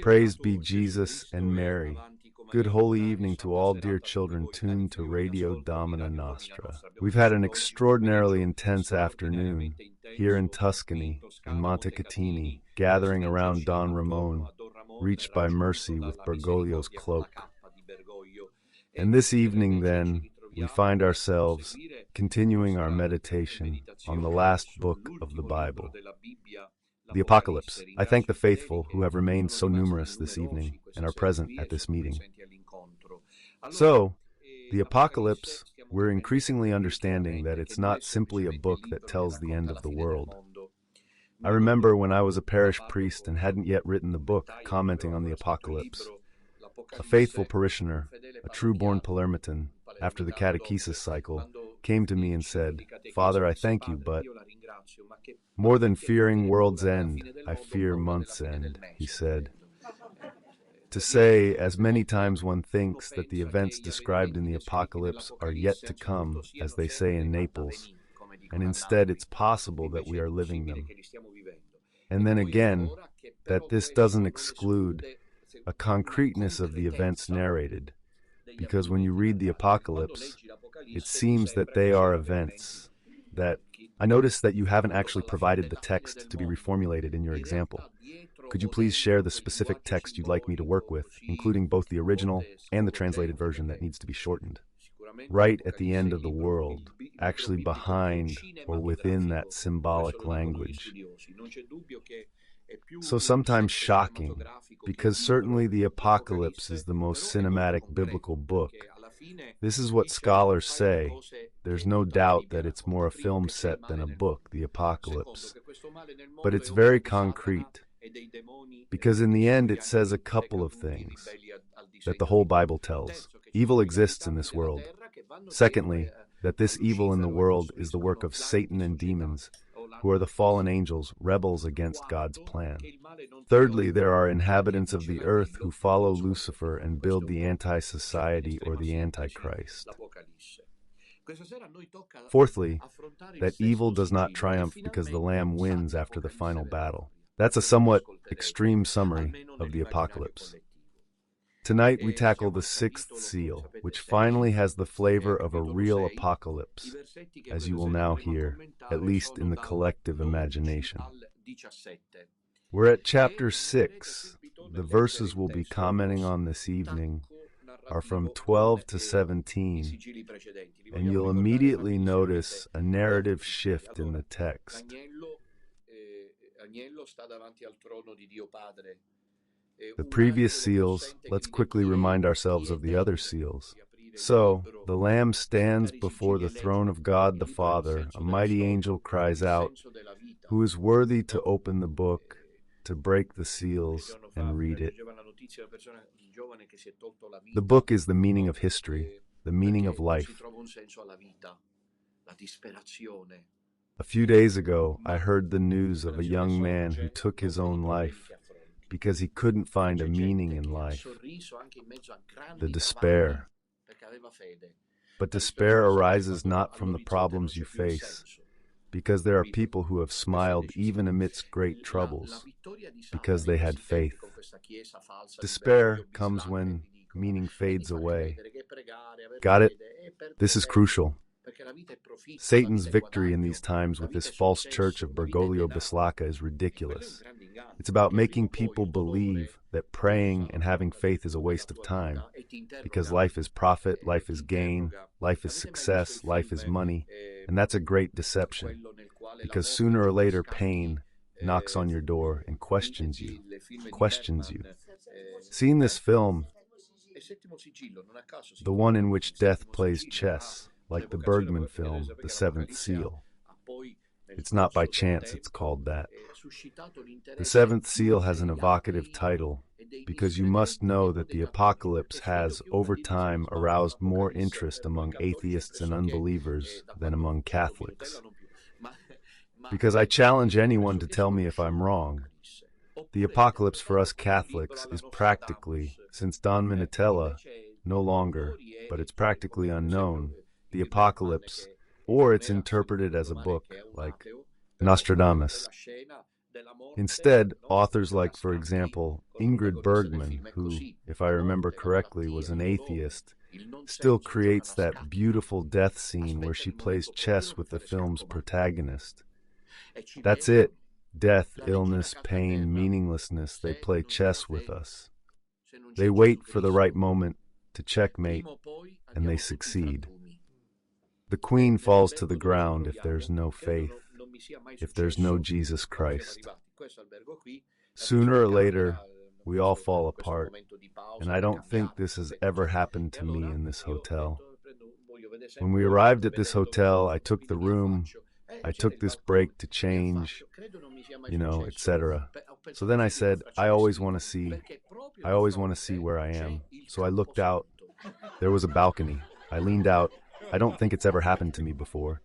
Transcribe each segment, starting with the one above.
Praised be Jesus and Mary. Good holy evening to all dear children tuned to Radio Domina Nostra. We've had an extraordinarily intense afternoon here in Tuscany, in Montecatini, gathering around Don Ramon, reached by mercy with Bergoglio's cloak. And this evening, then, we find ourselves continuing our meditation on the last book of the Bible, the Apocalypse. I thank the faithful who have remained so numerous this evening and are present at this meeting. So, the Apocalypse, we're increasingly understanding that it's not simply a book that tells the end of the world. I remember when I was a parish priest and hadn't yet written the book commenting on the Apocalypse. A faithful parishioner, a true-born Palermitan, after the catechesis cycle, came to me and said, "Father, I thank you, but more than fearing world's end, I fear month's end," he said. To say, as many times one thinks that the events described in the Apocalypse are yet to come, as they say in Naples, and instead it's possible that we are living them. And then again, that this doesn't exclude a concreteness of the events narrated, because when you read the Apocalypse, it seems that they are events that... I notice that you haven't actually provided the text to be reformulated in your example. Could you please share the specific text you'd like me to work with, including both the original and the translated version that needs to be shortened? Right at the end of the world, actually behind or within that symbolic language. So sometimes shocking, because certainly the Apocalypse is the most cinematic biblical book. This is what scholars say. There's no doubt that it's more a film set than a book, the Apocalypse. But it's very concrete, because in the end it says a couple of things that the whole Bible tells. Evil exists in this world. Secondly, that this evil in the world is the work of Satan and demons, who are the fallen angels, rebels against God's plan. Thirdly, there are inhabitants of the earth who follow Lucifer and build the anti-society or the Antichrist. Fourthly, that evil does not triumph because the Lamb wins after the final battle. That's a somewhat extreme summary of the Apocalypse. Tonight we tackle the sixth seal, which finally has the flavor of a real apocalypse, as you will now hear, at least in the collective imagination. We're at chapter 6. The verses we'll be commenting on this evening are from 12 to 17, and you'll immediately notice a narrative shift in the text. The previous seals, let's quickly remind ourselves of the other seals. So, the Lamb stands before the throne of God the Father. A mighty angel cries out, "Who is worthy to open the book, to break the seals, and read it?" The book is the meaning of history, the meaning of life. A few days ago, I heard the news of a young man who took his own life because he couldn't find a meaning in life. The despair. But despair arises not from the problems you face, because there are people who have smiled even amidst great troubles, because they had faith. Despair comes when meaning fades away. Got it? This is crucial. Satan's victory in these times with this false church of Bergoglio Bislacca is ridiculous. It's about making people believe that praying and having faith is a waste of time, because life is profit, life is gain, life is success, life is money, and that's a great deception, because sooner or later pain knocks on your door and questions you. Seeing this film, the one in which death plays chess, like the Bergman film, The Seventh Seal. It's not by chance it's called that. The Seventh Seal has an evocative title, because you must know that the Apocalypse has, over time, aroused more interest among atheists and unbelievers than among Catholics. Because I challenge anyone to tell me if I'm wrong. The Apocalypse for us Catholics is practically, since Don Minutella, no longer, but it's practically unknown, the Apocalypse, or it's interpreted as a book, like Nostradamus. Instead, authors like, for example, Ingrid Bergman, who, if I remember correctly, was an atheist, still creates that beautiful death scene where she plays chess with the film's protagonist. That's it. Death, illness, pain, meaninglessness, they play chess with us. They wait for the right moment to checkmate, and they succeed. The queen falls to the ground if there's no faith, if there's no Jesus Christ. Sooner or later, we all fall apart, and I don't think this has ever happened to me in this hotel. When we arrived at this hotel, I took the room, I took this break to change, etc. So then I said, I always want to see where I am. So I looked out. There was a balcony. I leaned out. I don't think it's ever happened to me before.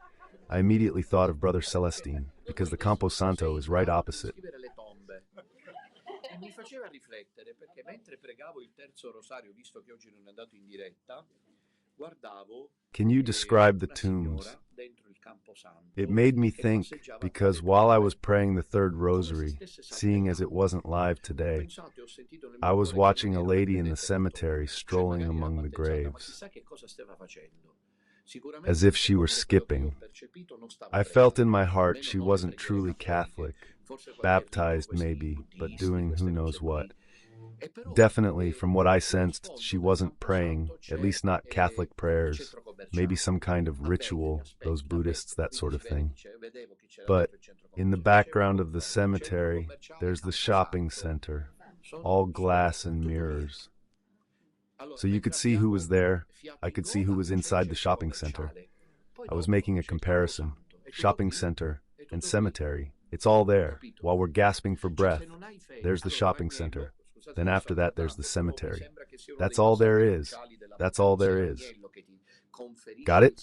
I immediately thought of Brother Celestine, because the Campo Santo is right opposite. Mi faceva riflettere perché mentre pregavo il terzo rosario, visto che oggi non è andato in diretta, guardavo. Can you describe the tombs? It made me think, because while I was praying the third rosary, seeing as it wasn't live today, I was watching a lady in the cemetery strolling among the graves, as if she were skipping. I felt in my heart she wasn't truly Catholic, baptized maybe, but doing who knows what. Definitely, from what I sensed, she wasn't praying, at least not Catholic prayers, maybe some kind of ritual, those Buddhists, that sort of thing. But in the background of the cemetery, there's the shopping center, all glass and mirrors. So you could see who was there. I could see who was inside the shopping center. I was making a comparison. Shopping center and cemetery. It's all there. While we're gasping for breath, there's the shopping center. Then after that, there's the cemetery. That's all there is. That's all there is. Got it?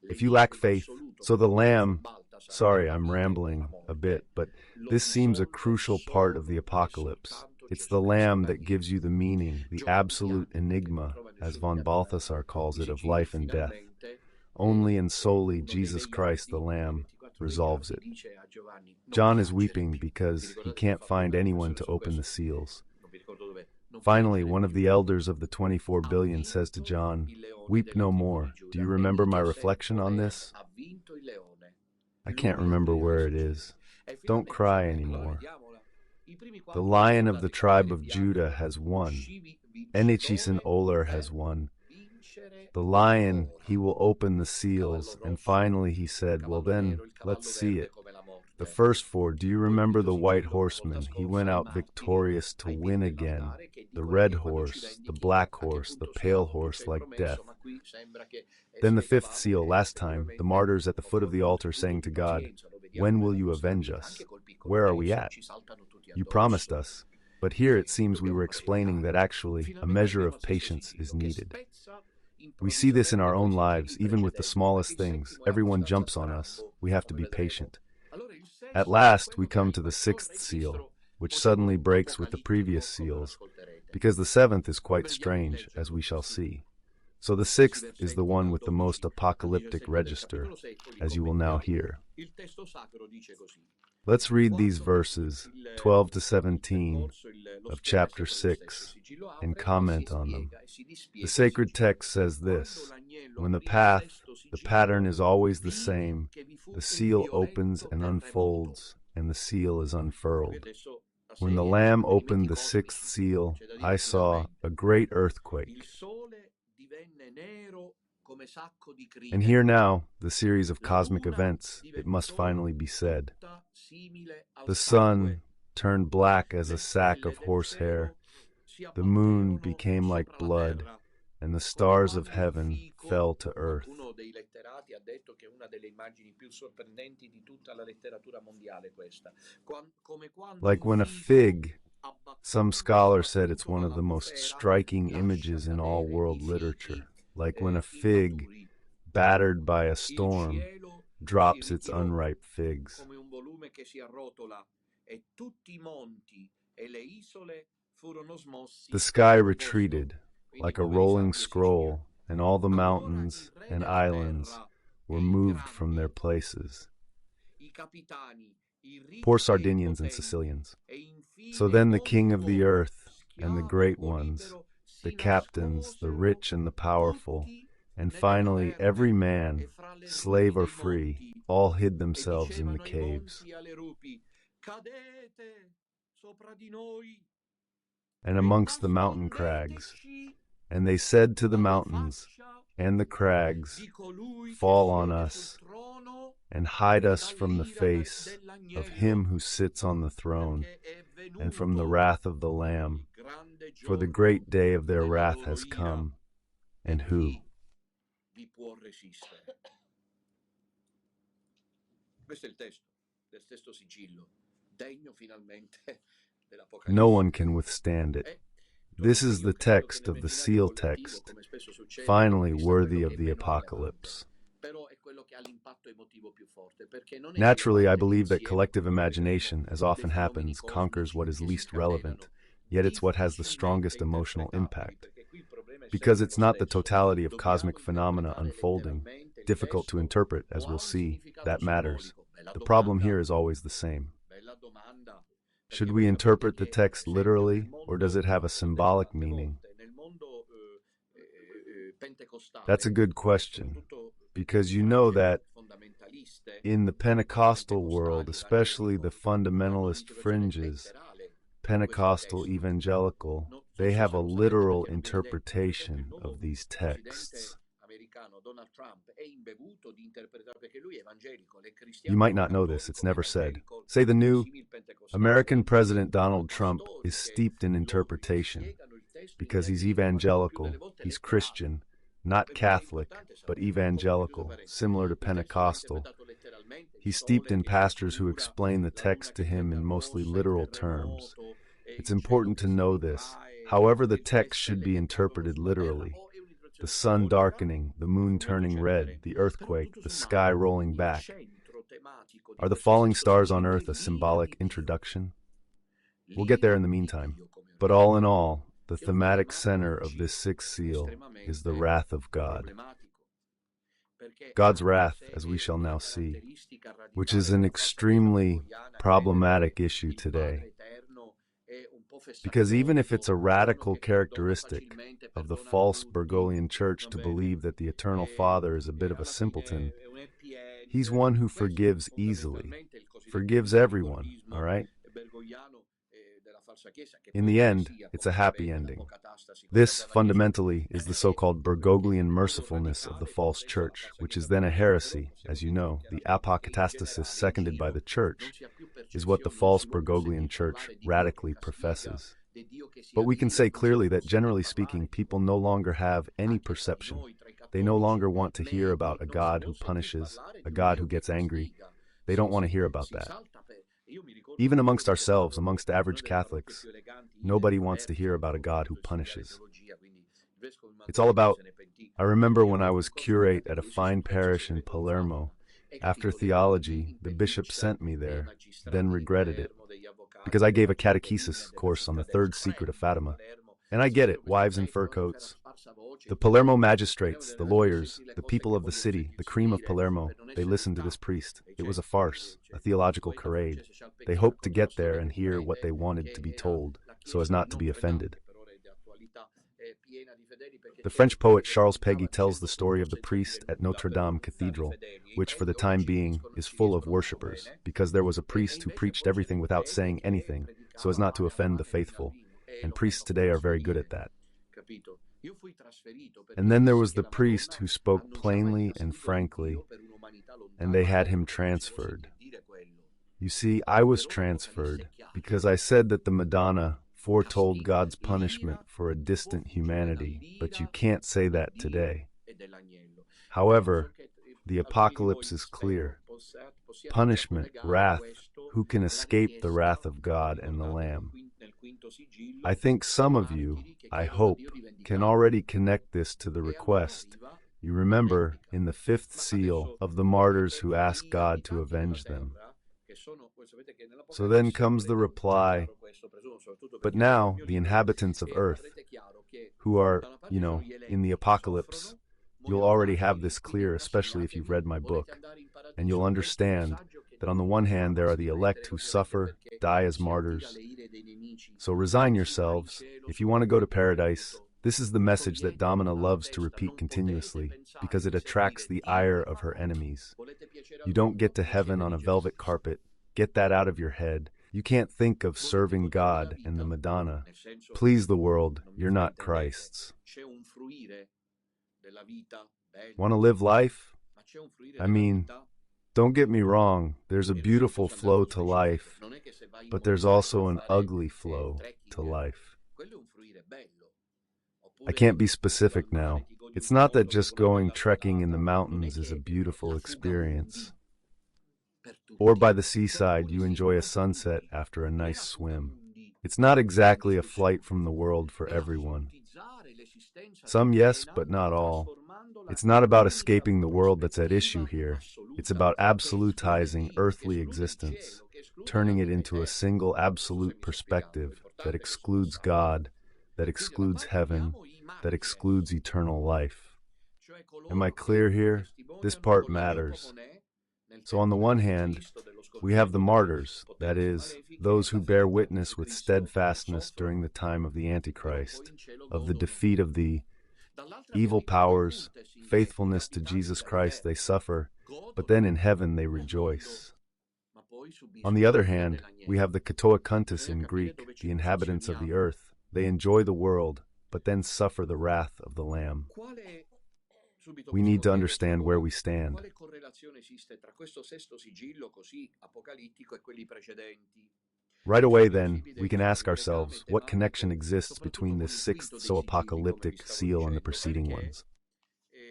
If you lack faith, so the Lamb, sorry, I'm rambling a bit, but this seems a crucial part of the apocalypse. It's the Lamb that gives you the meaning, the absolute enigma, as von Balthasar calls it, of life and death. Only and solely Jesus Christ, the Lamb, resolves it. John is weeping because he can't find anyone to open the seals. Finally, one of the elders of the 24 billion says to John, "Weep no more. Do you remember my reflection on this?" I can't remember where it is. Don't cry anymore. The Lion of the tribe of Judah has won. 𝐤'𝐿 has won. The Lion, he will open the seals. And finally he said, well then, let's see it. The first four, do you remember the white horseman? He went out victorious to win again. The red horse, the black horse, the pale horse like death. Then the fifth seal, last time, the martyrs at the foot of the altar saying to God, when will you avenge us? Where are we at? You promised us. But here it seems we were explaining that actually a measure of patience is needed. We see this in our own lives, even with the smallest things. Everyone jumps on us. We have to be patient. At last, we come to the sixth seal, which suddenly breaks with the previous seals, because the seventh is quite strange, as we shall see. So the sixth is the one with the most apocalyptic register, as you will now hear. Let's read these verses, 12 to 17, of chapter 6, and comment on them. The sacred text says this: when the pattern is always the same, the seal opens and unfolds, and the seal is unfurled. When the Lamb opened the sixth seal, I saw a great earthquake. And here now, the series of cosmic events, it must finally be said. The sun turned black as a sack of horsehair, the moon became like blood, and the stars of heaven fell to earth. Like when a fig, some scholar said it's one of the most striking images in all world literature. Like when a fig, battered by a storm, drops its unripe figs. The sky retreated like a rolling scroll, and all the mountains and islands were moved from their places. Poor Sardinians and Sicilians. So then the king of the earth and the great ones, the captains, the rich and the powerful, and finally every man, slave or free, all hid themselves in the caves. And amongst the mountain crags. And they said to the mountains and the crags, fall on us, and hide us from the face of him who sits on the throne, and from the wrath of the Lamb, for the great day of their wrath has come, and who? No one can withstand it. This is the text of the seal text, finally worthy of the apocalypse. Naturally, I believe that collective imagination, as often happens, conquers what is least relevant, yet it's what has the strongest emotional impact. Because it's not the totality of cosmic phenomena unfolding, difficult to interpret, as we'll see, that matters. The problem here is always the same. Should we interpret the text literally, or does it have a symbolic meaning? That's a good question, because you know that in the Pentecostal world, especially the fundamentalist fringes, Pentecostal evangelical, they have a literal interpretation of these texts. You might not know this, it's never said. Say the new American President Donald Trump is steeped in interpretation because he's evangelical, he's Christian, not Catholic, but evangelical, similar to Pentecostal. He's steeped in pastors who explain the text to him in mostly literal terms. It's important to know this. However, the text should be interpreted literally. The sun darkening, the moon turning red, the earthquake, the sky rolling back. Are the falling stars on earth a symbolic introduction? We'll get there in the meantime. But all in all, the thematic center of this sixth seal is the wrath of God. God's wrath, as we shall now see, which is an extremely problematic issue today. Because even if it's a radical characteristic of the false Bergoglian church to believe that the Eternal Father is a bit of a simpleton, he's one who forgives easily, forgives everyone, all right? In the end, it's a happy ending. This, fundamentally, is the so-called Bergoglian mercifulness of the false church, which is then a heresy. As you know, the apokatastasis seconded by the church is what the false Bergoglian church radically professes. But we can say clearly that, generally speaking, people no longer have any perception. They no longer want to hear about a God who punishes, a God who gets angry. They don't want to hear about that. Even amongst ourselves, amongst average Catholics, nobody wants to hear about a God who punishes. It's all about, I remember when I was curate at a fine parish in Palermo, after theology, the bishop sent me there, then regretted it, because I gave a catechesis course on the third secret of Fatima. And I get it, wives in fur coats. The Palermo magistrates, the lawyers, the people of the city, the cream of Palermo, they listened to this priest. It was a farce, a theological charade. They hoped to get there and hear what they wanted to be told, so as not to be offended. The French poet Charles Péguy tells the story of the priest at Notre Dame Cathedral, which for the time being is full of worshippers, because there was a priest who preached everything without saying anything, so as not to offend the faithful, and priests today are very good at that. And then there was the priest who spoke plainly and frankly, and they had him transferred. You see, I was transferred because I said that the Madonna foretold God's punishment for a distant humanity, but you can't say that today. However, the apocalypse is clear. Punishment, wrath, who can escape the wrath of God and the Lamb? I think some of you, I hope, can already connect this to the request. You remember in the fifth seal of the martyrs who ask God to avenge them. So then comes the reply, but now the inhabitants of earth, who are, in the apocalypse, you'll already have this clear, especially if you've read my book, and you'll understand that on the one hand there are the elect who suffer, die as martyrs. So resign yourselves. If you want to go to paradise, this is the message that Domina loves to repeat continuously, because it attracts the ire of her enemies. You don't get to heaven on a velvet carpet. Get that out of your head. You can't think of serving God and the Madonna. Please the world, you're not Christ's. Want to live life? I mean, don't get me wrong, there's a beautiful flow to life, but there's also an ugly flow to life. I can't be specific now. It's not that just going trekking in the mountains is a beautiful experience. Or by the seaside you enjoy a sunset after a nice swim. It's not exactly a flight from the world for everyone. Some yes, but not all. It's not about escaping the world that's at issue here. It's about absolutizing earthly existence, turning it into a single absolute perspective that excludes God, that excludes heaven, that excludes eternal life. Am I clear here? This part matters. So on the one hand, we have the martyrs, that is, those who bear witness with steadfastness during the time of the Antichrist, of the defeat of the evil powers, faithfulness to Jesus Christ they suffer, but then in heaven they rejoice. On the other hand, we have the 𝐥'𝐴 in Greek, the inhabitants of the earth. They enjoy the world, but then suffer the wrath of the Lamb. We need to understand where we stand. Right away, then, we can ask ourselves, what connection exists between this sixth so apocalyptic seal and the preceding ones?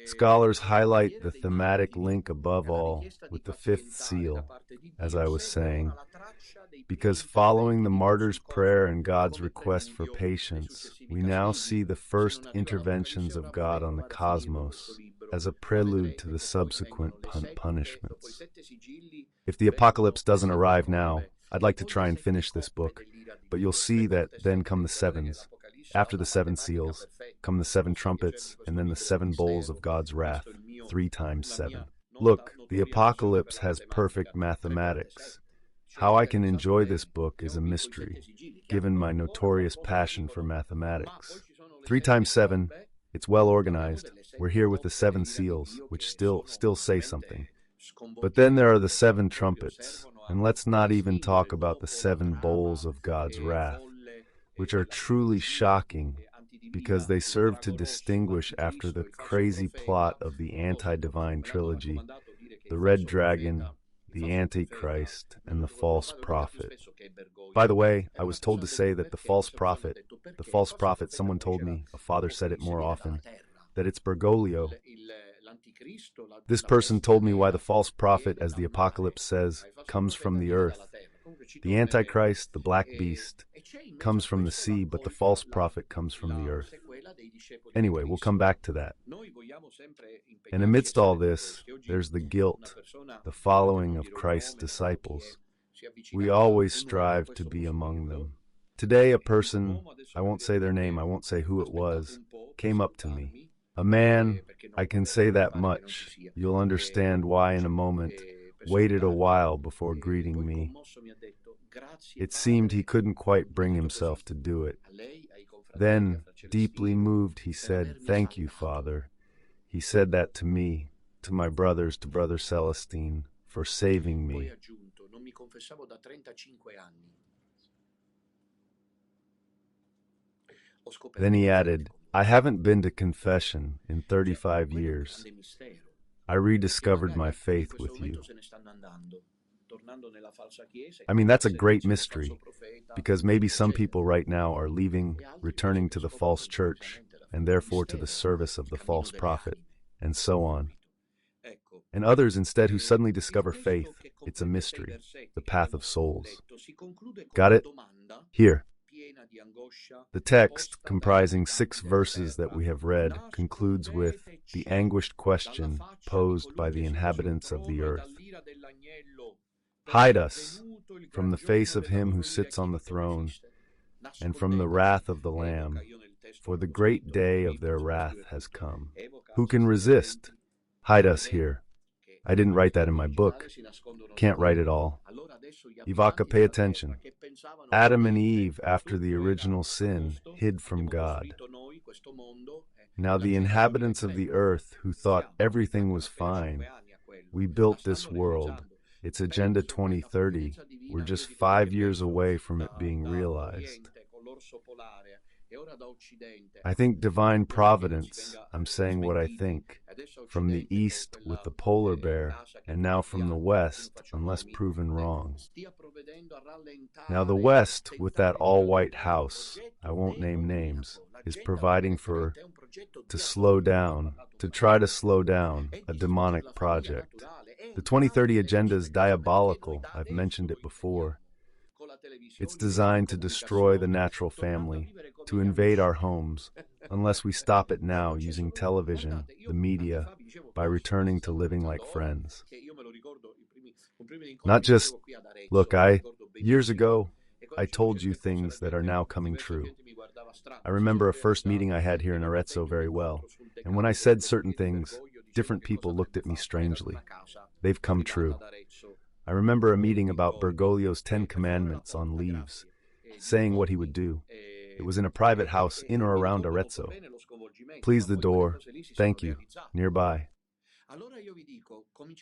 Scholars highlight the thematic link above all with the fifth seal, as I was saying, because following the martyr's prayer and God's request for patience, we now see the first interventions of God on the cosmos as a prelude to the subsequent punishments. If the apocalypse doesn't arrive now, I'd like to try and finish this book, but you'll see that then come the sevens. After the seven seals, come the seven trumpets, and then the seven bowls of God's wrath, 3 times 7. Look, the apocalypse has perfect mathematics. How I can enjoy this book is a mystery, given my notorious passion for mathematics. 3 times 7, it's well organized. We're here with the 7 seals, which still say something. But then there are the 7 trumpets, and let's not even talk about the 7 bowls of God's wrath, which are truly shocking because they serve to distinguish after the crazy plot of the anti-divine trilogy, the red dragon, the Antichrist, and the false prophet. By the way, I was told to say that the false prophet, someone told me, a father said it more often, that it's Bergoglio. This person told me why the false prophet, as the apocalypse says, comes from the earth. The Antichrist, the black beast, comes from the sea, but the false prophet comes from the earth. Anyway, we'll come back to that. And amidst all this, there's the guilt, the following of Christ's disciples. We always strive to be among them. Today a person, I won't say their name, I won't say who it was, came up to me. A man, I can say that much, you'll understand why in a moment, waited a while before greeting me. It seemed he couldn't quite bring himself to do it. Then, deeply moved, he said, "Thank you, Father." He said that to me, to my brothers, to Brother Celestine, for saving me. Then he added, "I haven't been to confession in 35 years. I rediscovered my faith with you." I mean, that's a great mystery, because maybe some people right now are leaving, returning to the false church, and therefore to the service of the false prophet, and so on. And others instead who suddenly discover faith. It's a mystery, the path of souls. Got it? Here. The text, comprising 6 verses that we have read, concludes with the anguished question posed by the inhabitants of the earth. Hide us from the face of him who sits on the throne, and from the wrath of the Lamb, for the great day of their wrath has come. Who can resist? Hide us here. I didn't write that in my book. Can't write it all. Ivaka, pay attention. Adam and Eve, after the original sin, hid from God. Now the inhabitants of the earth, who thought everything was fine, we built this world. It's Agenda 2030. We're just 5 years away from it being realized. I think divine providence, I'm saying what I think, from the east with the polar bear, and now from the west, unless proven wrong. Now the west, with that all-white house, I won't name names, is providing to try to slow down a demonic project. The 2030 agenda is diabolical, I've mentioned it before. It's designed to destroy the natural family, to invade our homes, unless we stop it now using television, the media, by returning to living like friends. Not just, look, years ago, I told you things that are now coming true. I remember a first meeting I had here in Arezzo very well, and when I said certain things, different people looked at me strangely. They've come true. I remember a meeting about Bergoglio's 10 Commandments on leaves, saying what he would do. It was in a private house in or around Arezzo. Please the door, thank you, nearby.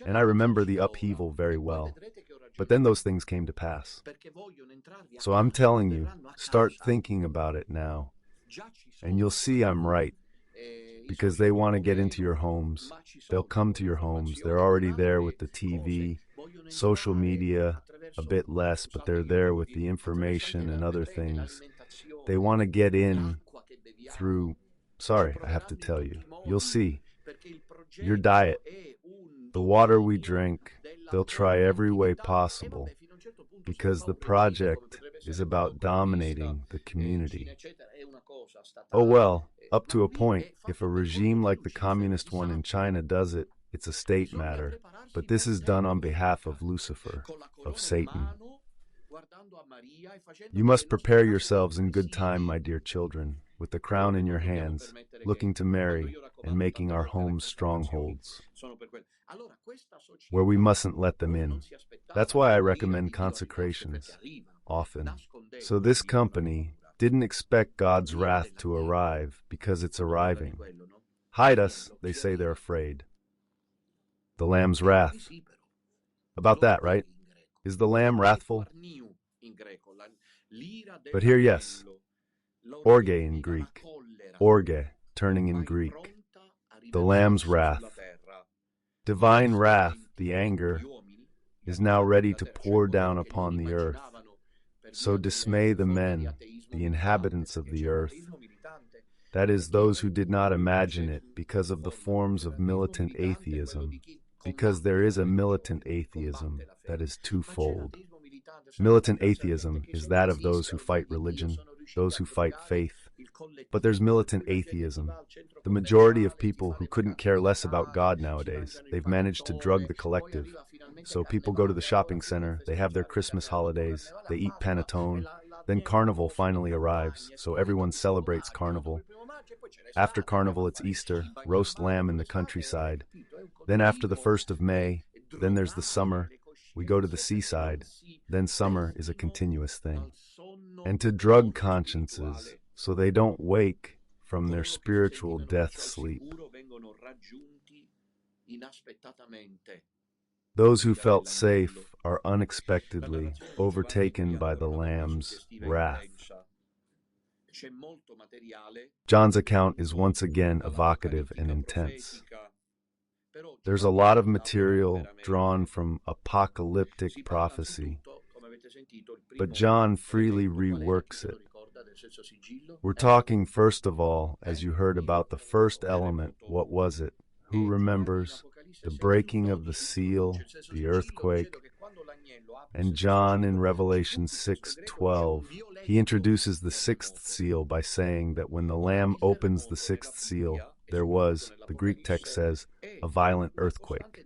And I remember the upheaval very well. But then those things came to pass. So I'm telling you, start thinking about it now. And you'll see I'm right. Because they want to get into your homes. They'll come to your homes. They're already there with the TV, social media, a bit less, but they're there with the information and other things. They want to get in through, sorry, I have to tell you, you'll see, your diet, the water we drink. They'll try every way possible because the project is about dominating the community. Oh well, up to a point, if a regime like the communist one in China does it, it's a state matter. But this is done on behalf of Lucifer, of Satan. You must prepare yourselves in good time, my dear children, with the crown in your hands, looking to marry and making our homes strongholds, where we mustn't let them in. That's why I recommend consecrations, often. So this company didn't expect God's wrath to arrive because it's arriving. Hide us, they say they're afraid. The Lamb's wrath. About that, right? Is the Lamb wrathful? But here, yes. 𝐤𝐭𝐫 in Greek. 𝐤𝐭𝐫, turning in Greek. The Lamb's wrath. Divine wrath, the anger, is now ready to pour down upon the earth. So dismay the men, the inhabitants of the earth. That is, those who did not imagine it because of the forms of militant atheism, because there is a militant atheism that is twofold. Militant atheism is that of those who fight religion, those who fight faith. But there's militant atheism, the majority of people who couldn't care less about God nowadays. They've managed to drug the collective. So people go to the shopping center, they have their Christmas holidays, they eat panettone, then Carnival finally arrives, so everyone celebrates Carnival. After Carnival, it's Easter, roast lamb in the countryside. Then after the 1st of May, then there's the summer. We go to the seaside. Then summer is a continuous thing. And to drug consciences, so they don't wake from their spiritual death sleep. Those who felt safe are unexpectedly overtaken by the Lamb's wrath. John's account is once again evocative and intense. There's a lot of material drawn from apocalyptic prophecy, but John freely reworks it. We're talking, first of all, as you heard, about the first element. What was it? Who remembers? The breaking of the seal, the earthquake. And John in Revelation 6:12, he introduces the 6th seal by saying that when the Lamb opens the 6th seal, there was, the Greek text says, a violent earthquake.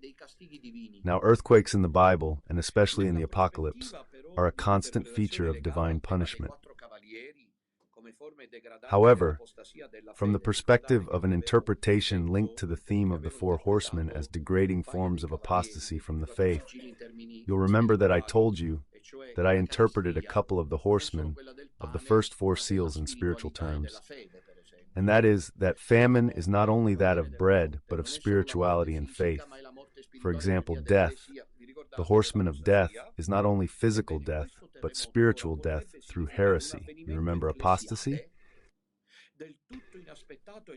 Now, earthquakes in the Bible, and especially in the Apocalypse, are a constant feature of divine punishment. However, from the perspective of an interpretation linked to the theme of the four horsemen as degrading forms of apostasy from the faith, you'll remember that I told you that I interpreted a couple of the horsemen of the first four seals in spiritual terms. And that is that famine is not only that of bread, but of spirituality and faith. For example, death, the horseman of death, is not only physical death, but spiritual death through heresy. You remember apostasy?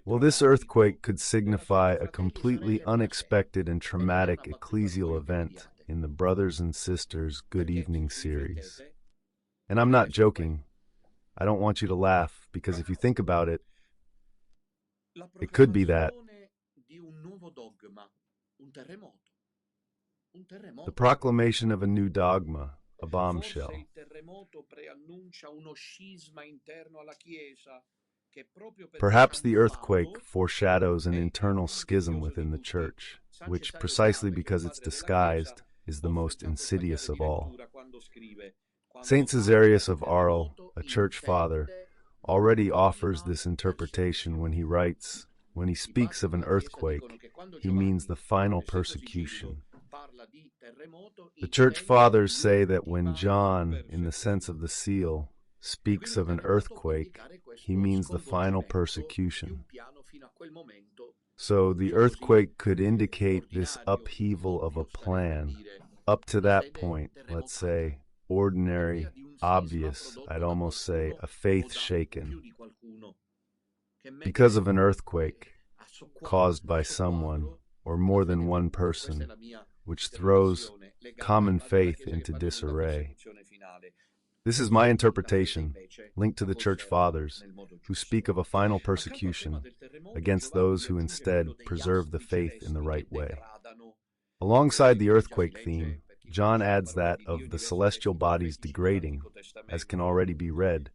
Well, this earthquake could signify a completely unexpected and traumatic ecclesial event in the Brothers and Sisters Good Evening series. And I'm not joking. I don't want you to laugh, because if you think about it, it could be that. The proclamation of a new dogma, a bombshell. Perhaps the earthquake foreshadows an internal schism within the Church, which, precisely because it's disguised, is the most insidious of all. Saint Caesarius of Arles, a Church Father, already offers this interpretation when he writes, when he speaks of an earthquake, he means the final persecution. The Church Fathers say that when John, in the sense of the seal, speaks of an earthquake, he means the final persecution. So the earthquake could indicate this upheaval of a plan. Up to that point, let's say, ordinary, obvious, I'd almost say, a faith shaken. Because of an earthquake caused by someone or more than one person, which throws common faith into disarray. This is my interpretation, linked to the Church Fathers, who speak of a final persecution against those who instead preserve the faith in the right way. Alongside the earthquake theme, John adds that of the celestial bodies degrading, as can already be read,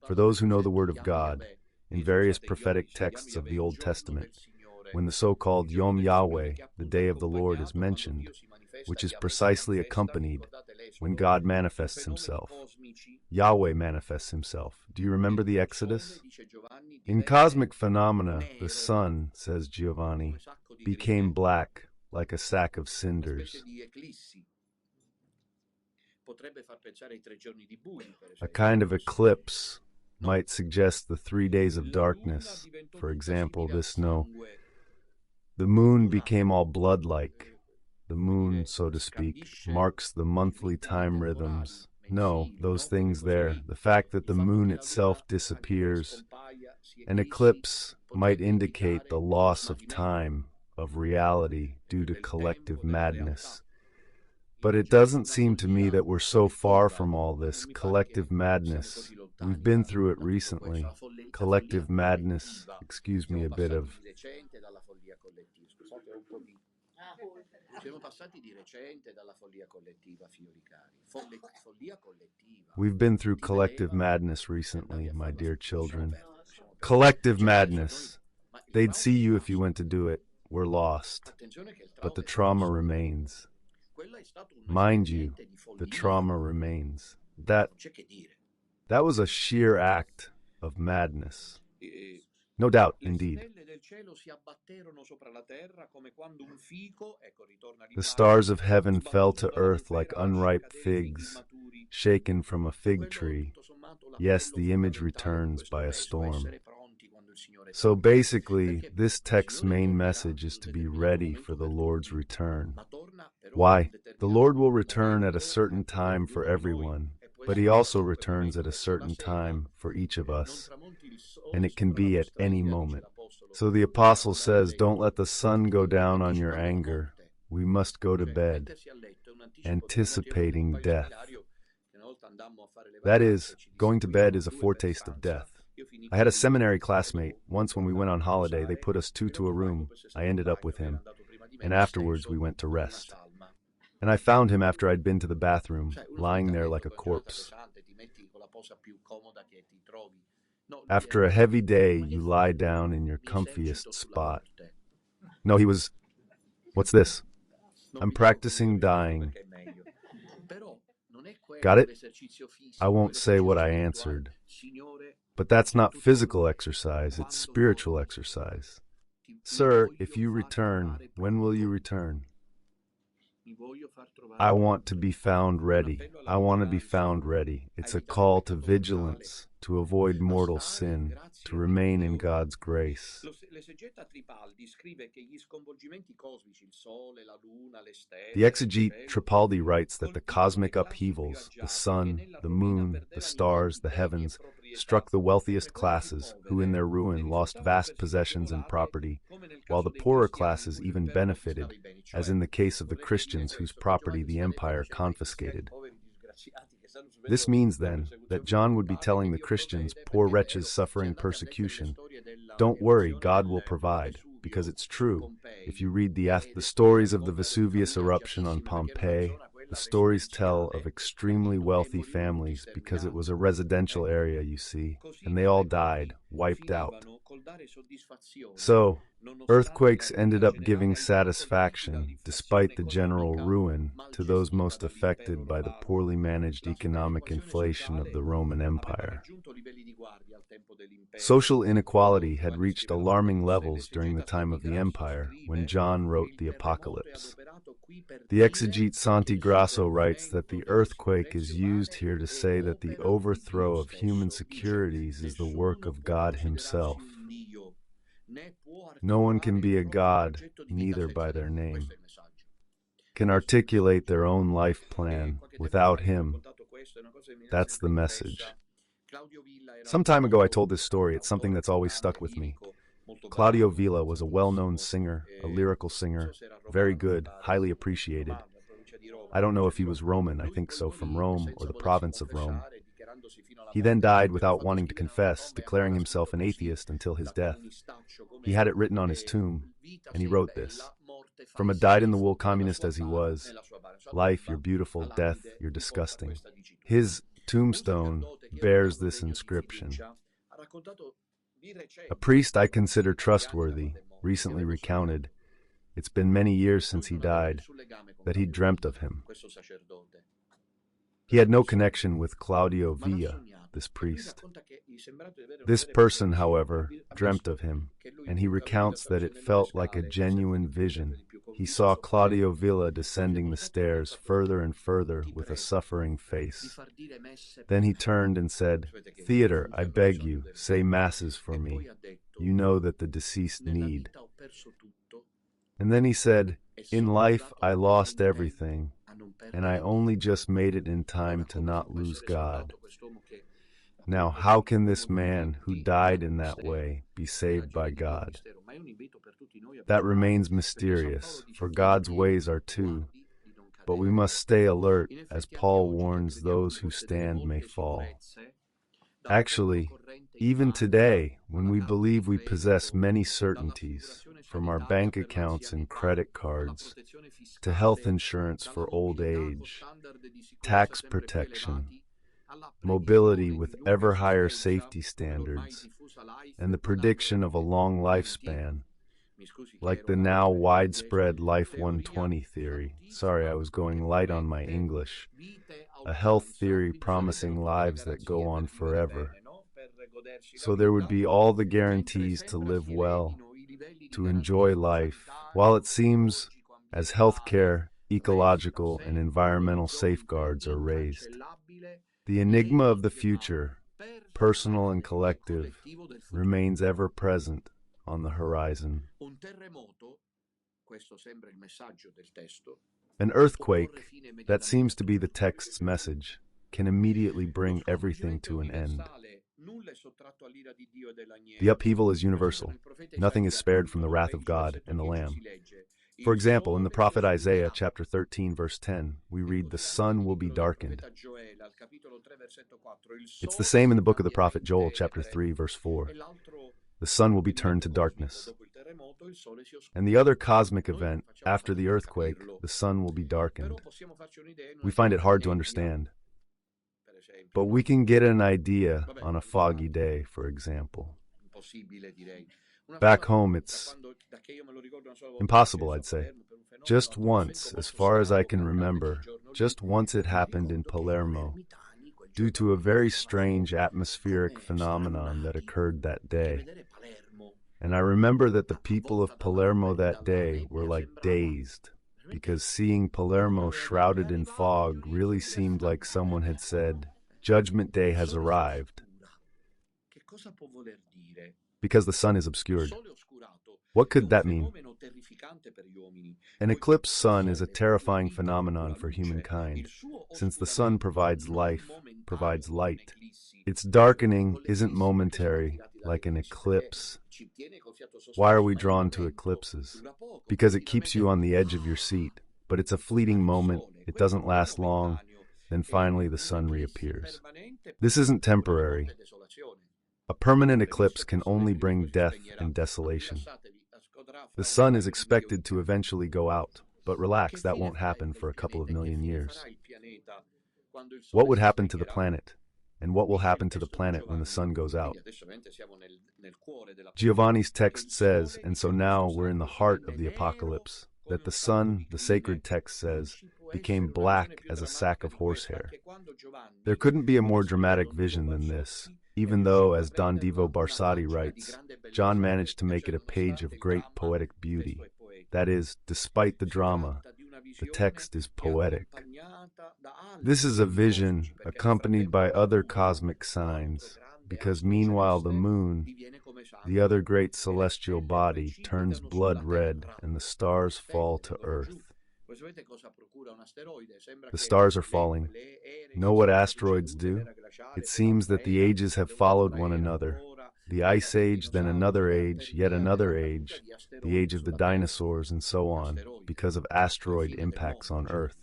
for those who know the Word of God, in various prophetic texts of the Old Testament, when the so-called Yom Yahweh, the Day of the Lord, is mentioned, which is precisely accompanied when God manifests himself. Yahweh manifests himself. Do you remember the Exodus? In cosmic phenomena, the sun, says Giovanni, became black like a sack of cinders. A kind of eclipse might suggest the 3 days of darkness. For example, this no. The moon became all blood-like. The moon, so to speak, marks the monthly time rhythms. No, those things there. The fact that the moon itself disappears. An eclipse might indicate the loss of time, of reality, due to collective madness. But it doesn't seem to me that we're so far from all this collective madness. We've been through it recently. Collective madness, excuse me a bit of... We've been through collective madness recently, my dear children. Collective madness. They'd see you if you went to do it. We're lost. But the trauma remains. Mind you, the trauma remains. That was a sheer act of madness. No doubt, indeed. The stars of heaven fell to earth like unripe figs, shaken from a fig tree. Yes, the image returns by a storm. So basically, this text's main message is to be ready for the Lord's return. Why? The Lord will return at a certain time for everyone, but he also returns at a certain time for each of us, and it can be at any moment. So the apostle says, don't let the sun go down on your anger. We must go to bed, anticipating death. That is, going to bed is a foretaste of death. I had a seminary classmate. Once when we went on holiday, they put us two to a room. I ended up with him, and afterwards we went to rest. And I found him after I'd been to the bathroom, lying there like a corpse. After a heavy day, you lie down in your comfiest spot. No, he was... What's this? I'm practicing dying. Got it? I won't say what I answered. But that's not physical exercise, it's spiritual exercise. Sir, if you return, when will you return? I want to be found ready. I want to be found ready. It's a call to vigilance, to avoid mortal sin, to remain in God's grace. The 𝐥'Ž'Iķ Tripaldi writes that the cosmic upheavals, the sun, the moon, the stars, the heavens, struck the wealthiest classes, who in their ruin lost vast possessions and property, while the poorer classes even benefited, as in the case of the Christians whose property the empire confiscated. This means, then, that John would be telling the Christians, poor wretches suffering persecution, don't worry, God will provide, because it's true. If you read the stories of the Vesuvius eruption on Pompeii, the stories tell of extremely wealthy families because it was a residential area, you see, and they all died, wiped out. So, earthquakes ended up giving satisfaction, despite the general ruin, to those most affected by the poorly managed economic inflation of the Roman Empire. Social inequality had reached alarming levels during the time of the Empire, when John wrote the Apocalypse. The �exegete Santi Grasso writes that the earthquake is used here to say that the overthrow of human securities is the work of God Himself. No one can be a god, neither by their name, can articulate their own life plan without Him. That's the message. Some time ago I told this story. It's something that's always stuck with me. Claudio Villa was a well-known singer, a lyrical singer, very good, highly appreciated. I don't know if he was Roman, I think so, from Rome or the province of Rome. He then died without wanting to confess, declaring himself an atheist until his death. He had it written on his tomb, and he wrote this: "From a dyed-in-the-wool communist as he was, life, you're beautiful, death, you're disgusting." His tombstone bears this inscription: "A priest I consider trustworthy recently recounted, it's been many years since he died, that he dreamt of him." He had no connection with Claudio Villa, this priest. This person, however, dreamt of him, and he recounts that it felt like a genuine vision. He saw Claudio Villa descending the stairs further and further with a suffering face. Then he turned and said, "Theater, I beg you, say masses for me. You know that the deceased need." And then he said, "In life I lost everything, and I only just made it in time to not lose God. Now how can this man who died in that way be saved by God? That remains mysterious, for God's ways are too, but we must stay alert, as Paul warns those who stand may fall." Actually, even today, when we believe we possess many certainties, from our bank accounts and credit cards, to health insurance for old age, tax protection, mobility with ever higher safety standards, and the prediction of a long lifespan, like the now widespread Life 120 theory. Sorry, I was going light on my English. A health theory promising lives that go on forever. So there would be all the guarantees to live well, to enjoy life, while it seems as healthcare, ecological, and environmental safeguards are raised. The enigma of the future, personal and collective, remains ever present on the horizon. An earthquake, that seems to be the text's message, can immediately bring everything to an end. The upheaval is universal. Nothing is spared from the wrath of God and the Lamb. For example, in the prophet Isaiah chapter 13, verse 10, we read, "The sun will be darkened." It's the same in the book of the prophet Joel chapter 3, verse 4. The sun will be turned to darkness. And the other cosmic event, after the earthquake, the sun will be darkened. We find it hard to understand. But we can get an idea on a foggy day, for example. Back home, it's impossible, I'd say. Just once, as far as I can remember, just once it happened in Palermo. due to a very strange atmospheric phenomenon that occurred that day. And I remember that the people of Palermo that day were like dazed, because seeing Palermo shrouded in fog really seemed like someone had said, "Judgment Day has arrived," because the sun is obscured. What could that mean? An eclipsed sun is a terrifying phenomenon for humankind, since the sun provides life, provides light. Its darkening isn't momentary, like an eclipse. Why are we drawn to eclipses? Because it keeps you on the edge of your seat, but it's a fleeting moment, it doesn't last long, then finally the sun reappears. This isn't temporary. A permanent eclipse can only bring death and desolation. The sun is expected to eventually go out, but relax, that won't happen for a couple of million years. What would happen to the planet? And what will happen to the planet when the sun goes out? Giovanni's text says, and so now we're in the heart of the apocalypse, that the sun, the sacred text says, became black as a sack of horsehair. There couldn't be a more dramatic vision than this, even though, as Don Divo Barsati writes, John managed to make it a page of great poetic beauty. That is, despite the drama, the text is poetic. This is a vision accompanied by other cosmic signs, because meanwhile the moon, the other great celestial body, turns blood red and the stars fall to earth. The stars are falling. Know what asteroids do? It seems that the ages have followed one another. The Ice Age, then another age, yet another age, the age of the dinosaurs, and so on, because of asteroid impacts on Earth.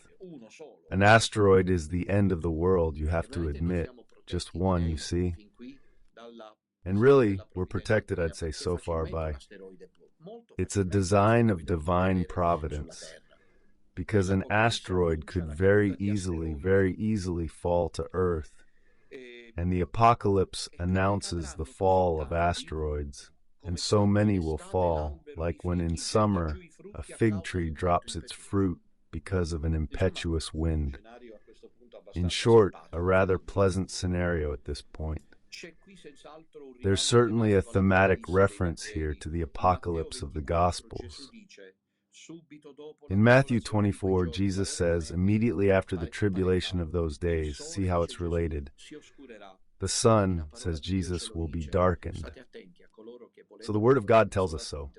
An asteroid is the end of the world, you have to admit. Just one, you see. And really, we're protected, I'd say, so far by. It's a design of divine providence, because an asteroid could very easily fall to Earth. And the apocalypse announces the fall of asteroids, and so many will fall, like when in summer a fig tree drops its fruit because of an impetuous wind. In short, a rather pleasant scenario at this point. There's certainly a thematic reference here to the apocalypse of the Gospels. In Matthew 24, Jesus says, immediately after the tribulation of those days, see how it's related, the sun, says Jesus, will be darkened. So the Word of God tells us so.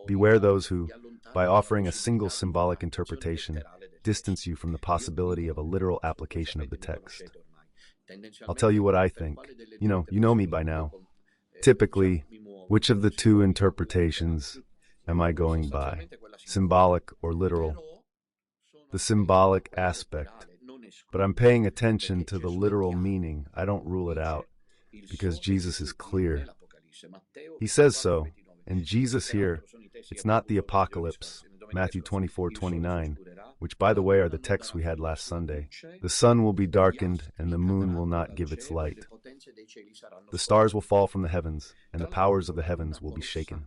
Beware those who, by offering a single symbolic interpretation, distance you from the possibility of a literal application of the text. I'll tell you what I think. You know me by now. Typically, which of the two interpretations am I going by? Symbolic or literal? The symbolic aspect. But I'm paying attention to the literal meaning. I don't rule it out, because Jesus is clear. He says so, and Jesus here, it's not the apocalypse, Matthew 24:29, which by the way are the texts we had last Sunday. The sun will be darkened, and the moon will not give its light. The stars will fall from the heavens, and the powers of the heavens will be shaken.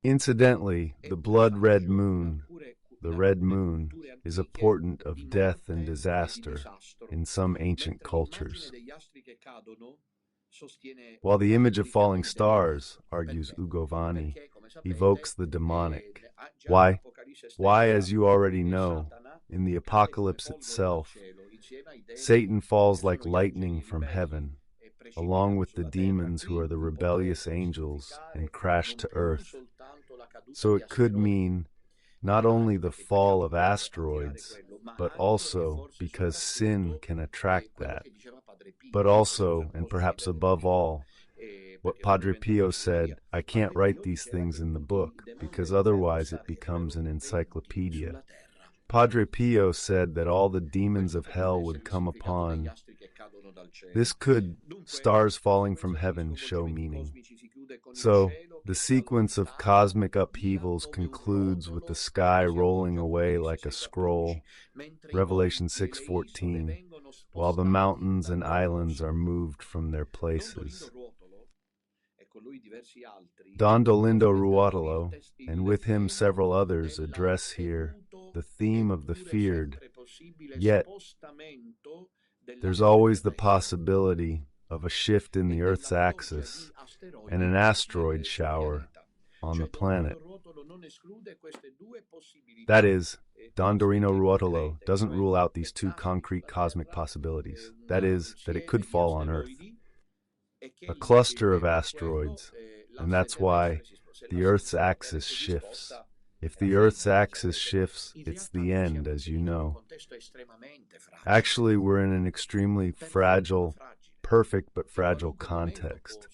Incidentally, the blood-red moon, the red moon, is a portent of death and disaster in some ancient cultures. While the image of falling stars, argues Ugo Vanni, evokes the demonic. Why? Why, as you already know, in the apocalypse itself, Satan falls like lightning from heaven, along with the demons who are the rebellious angels, and crash to earth. So it could mean not only the fall of asteroids, but also, because sin can attract that, but also, and perhaps above all, what Padre Pio said, I can't write these things in the book, because otherwise it becomes an encyclopedia. Padre Pio said that all the demons of hell would come upon. This could, stars falling from heaven, show meaning. So, the sequence of cosmic upheavals concludes with the sky rolling away like a scroll, Revelation 6:14, while the mountains and islands are moved from their places. Don Dolindo Ruotolo, and with him several others, address here the theme of the feared, yet there's always the possibility of a shift in the Earth's axis and an asteroid shower on the planet. That is, Don Dorino Ruotolo doesn't rule out these two concrete cosmic possibilities. That is, that it could fall on Earth. A cluster of asteroids, and that's why the Earth's axis shifts. If the Earth's axis shifts, it's the end, as you know. Actually, we're in an extremely fragile, perfect but fragile context.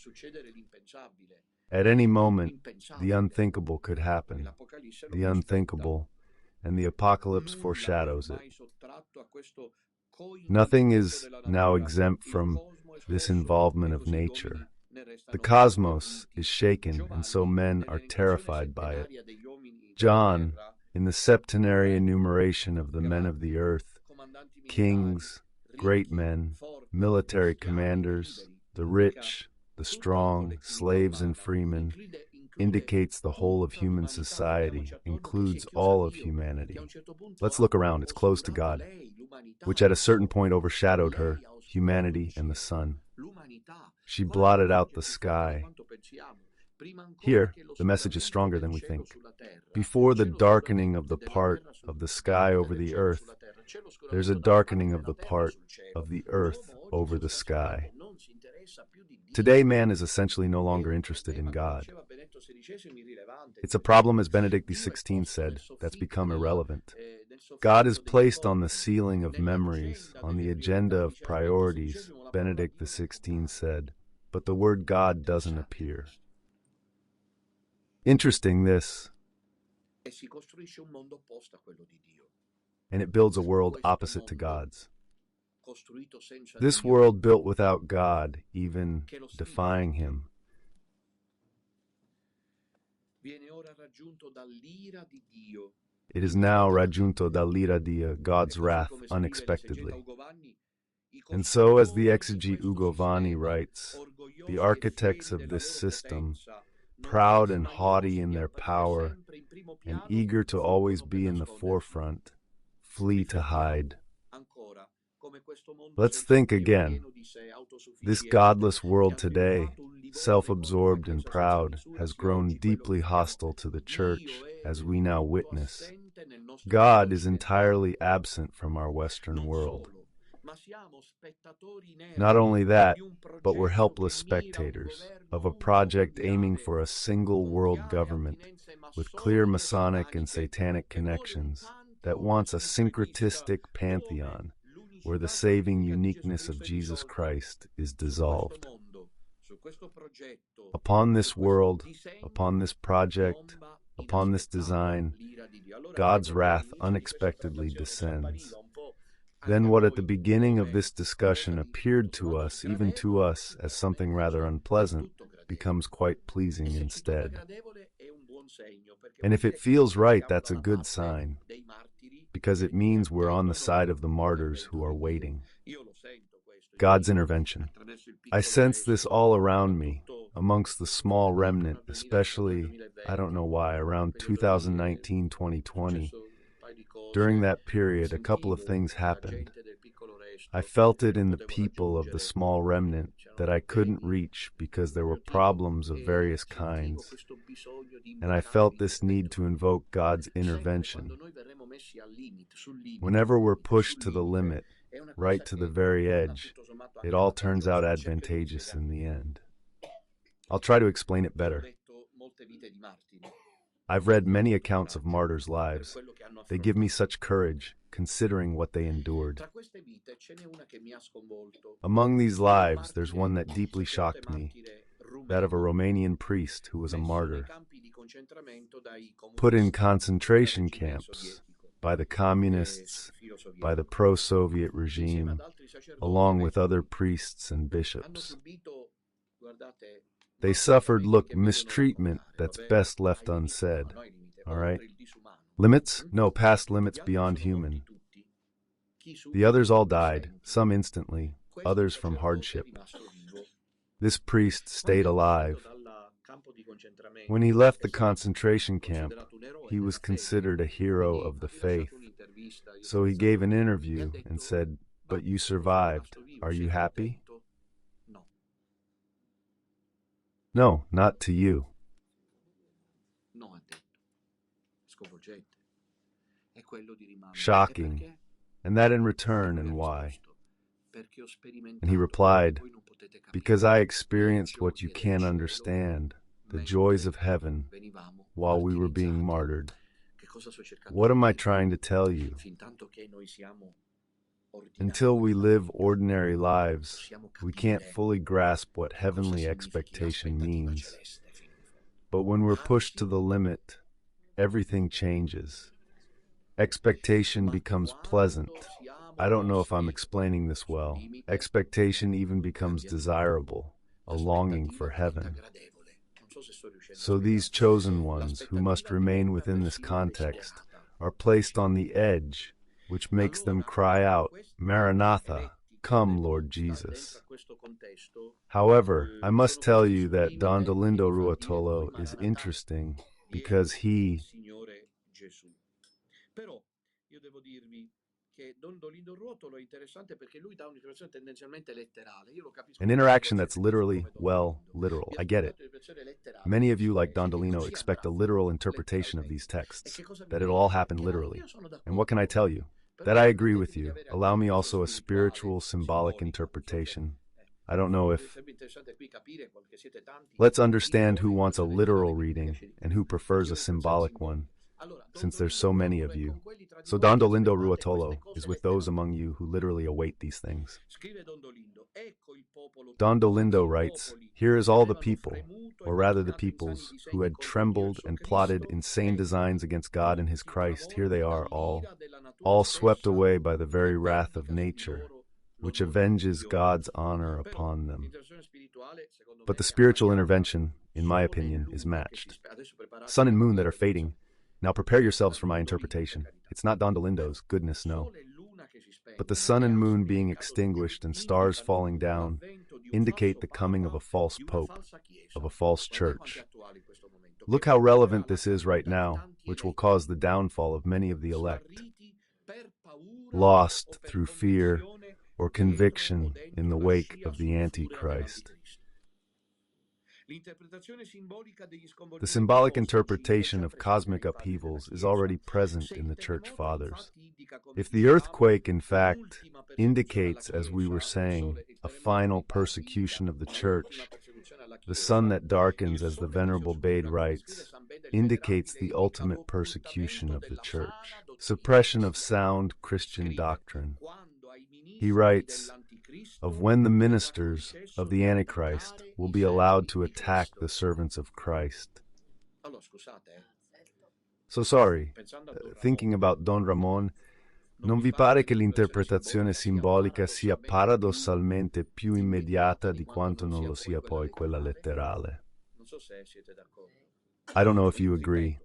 At any moment, the unthinkable could happen. The unthinkable, and the apocalypse foreshadows it. Nothing is now exempt from this involvement of nature. The cosmos is shaken, and so men are terrified by it. John, in the septenary enumeration of the men of the earth, kings, great men, military commanders, the rich, the strong, slaves and freemen, indicates the whole of human society, includes all of humanity. Let's look around, it's close to God, which at a certain point overshadowed her, humanity and the sun. She blotted out the sky. Here, the message is stronger than we think. Before the darkening of the part of the sky over the earth, there's a darkening of the part of the earth over the sky. Today, man is essentially no longer interested in God. It's a problem, as Benedict XVI said, that's become irrelevant. God is placed on the ceiling of memories, on the agenda of priorities, Benedict XVI said, but the word God doesn't appear. Interesting this. And it builds a world opposite to God's. This world built without God, even defying Him. It is now raggiunto dall'ira Dio, God's wrath, unexpectedly. And so, as the 𝐥'Igh𝐸𝐲𝐫 writes, the architects of this system, proud and haughty in their power, and eager to always be in the forefront, flee to hide. Let's think again. This godless world today, self-absorbed and proud, has grown deeply hostile to the Church, as we now witness. God is entirely absent from our Western world. Not only that, but we're helpless spectators of a project aiming for a single world government with clear Masonic and Satanic connections that wants a syncretistic pantheon where the saving uniqueness of Jesus Christ is dissolved. Upon this world, upon this project, upon this design, God's wrath unexpectedly descends. Then what at the beginning of this discussion appeared to us, even to us, as something rather unpleasant, becomes quite pleasing instead. And if it feels right, that's a good sign, because it means we're on the side of the martyrs who are waiting. God's intervention. I sense this all around me, amongst the small remnant, especially, I don't know why, around 2019-2020. During that period, a couple of things happened. I felt it in the people of the small remnant that I couldn't reach because there were problems of various kinds, and I felt this need to invoke God's intervention. Whenever we're pushed to the limit, right to the very edge, it all turns out advantageous in the end. I'll try to explain it better. I've read many accounts of martyrs' lives. They give me such courage, considering what they endured. Among these lives, there's one that deeply shocked me, that of a Romanian priest who was a martyr, put in concentration camps by the communists, by the pro-Soviet regime, along with other priests and bishops. They suffered, mistreatment that's best left unsaid, all right? Limits? No, past limits beyond human. The others all died, some instantly, others from hardship. This priest stayed alive. When he left the concentration camp, he was considered a hero of the faith. So he gave an interview and said, but you survived. Are you happy? No, not to you. Shocking. And that in return, and why? And he replied, because I experienced what you can't understand, the joys of heaven, while we were being martyred. What am I trying to tell you? Until we live ordinary lives, we can't fully grasp what heavenly expectation means. But when we're pushed to the limit, everything changes. Expectation becomes pleasant. I don't know if I'm explaining this well. Expectation even becomes desirable, a longing for heaven. So these chosen ones, who must remain within this context, are placed on the edge, which makes them cry out, Maranatha, come, Lord Jesus. However, I must tell you that Don Dolindo Ruotolo is interesting because he... An interaction that's literally, well, literal. I get it. Many of you, like Don Dolino, expect a literal interpretation of these texts, that it'll all happen literally. And what can I tell you? That I agree with you. Allow me also a spiritual, symbolic interpretation. I don't know if... Let's understand who wants a literal reading and who prefers a symbolic one, since there's so many of you. So Don Dolindo Ruotolo is with those among you who literally await these things. Don Dolindo writes, here is all the people, or rather the peoples, who had trembled and plotted insane designs against God and his Christ. Here they are, all swept away by the very wrath of nature, which avenges God's honor upon them. But the spiritual intervention, in my opinion, is matched. Sun and moon that are fading. Now prepare yourselves for my interpretation. It's not Don Dolindo's, goodness no. But the sun and moon being extinguished and stars falling down indicate the coming of a false pope, of a false church. Look how relevant this is right now, which will cause the downfall of many of the elect, lost through fear or conviction in the wake of the Antichrist. The symbolic interpretation of cosmic upheavals is already present in the Church Fathers. If the earthquake, in fact, indicates, as we were saying, a final persecution of the Church, the sun that darkens, as the Venerable Bede writes, indicates the ultimate persecution of the Church, suppression of sound Christian doctrine. He writes of when the ministers of the Antichrist will be allowed to attack the servants of Christ. So sorry, thinking about Don Ramon, non vi pare che l'interpretazione simbolica sia paradossalmente più immediata di quanto non lo sia poi quella letterale? I don't know if you agree.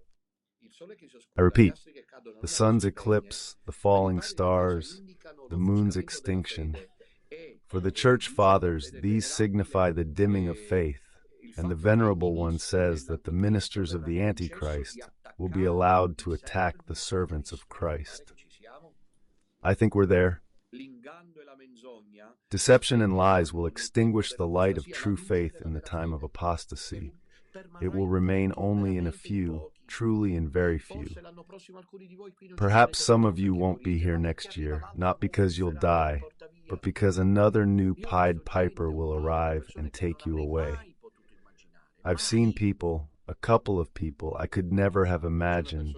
I repeat, the sun's eclipse, the falling stars, the moon's extinction. For the Church Fathers, these signify the dimming of faith, and the Venerable One says that the ministers of the Antichrist will be allowed to attack the servants of Christ. I think we're there. Deception and lies will extinguish the light of true faith in the time of apostasy. It will remain only in a few, truly in very few. Perhaps some of you won't be here next year, not because you'll die, but because another new Pied Piper will arrive and take you away. I've seen people, a couple of people, I could never have imagined.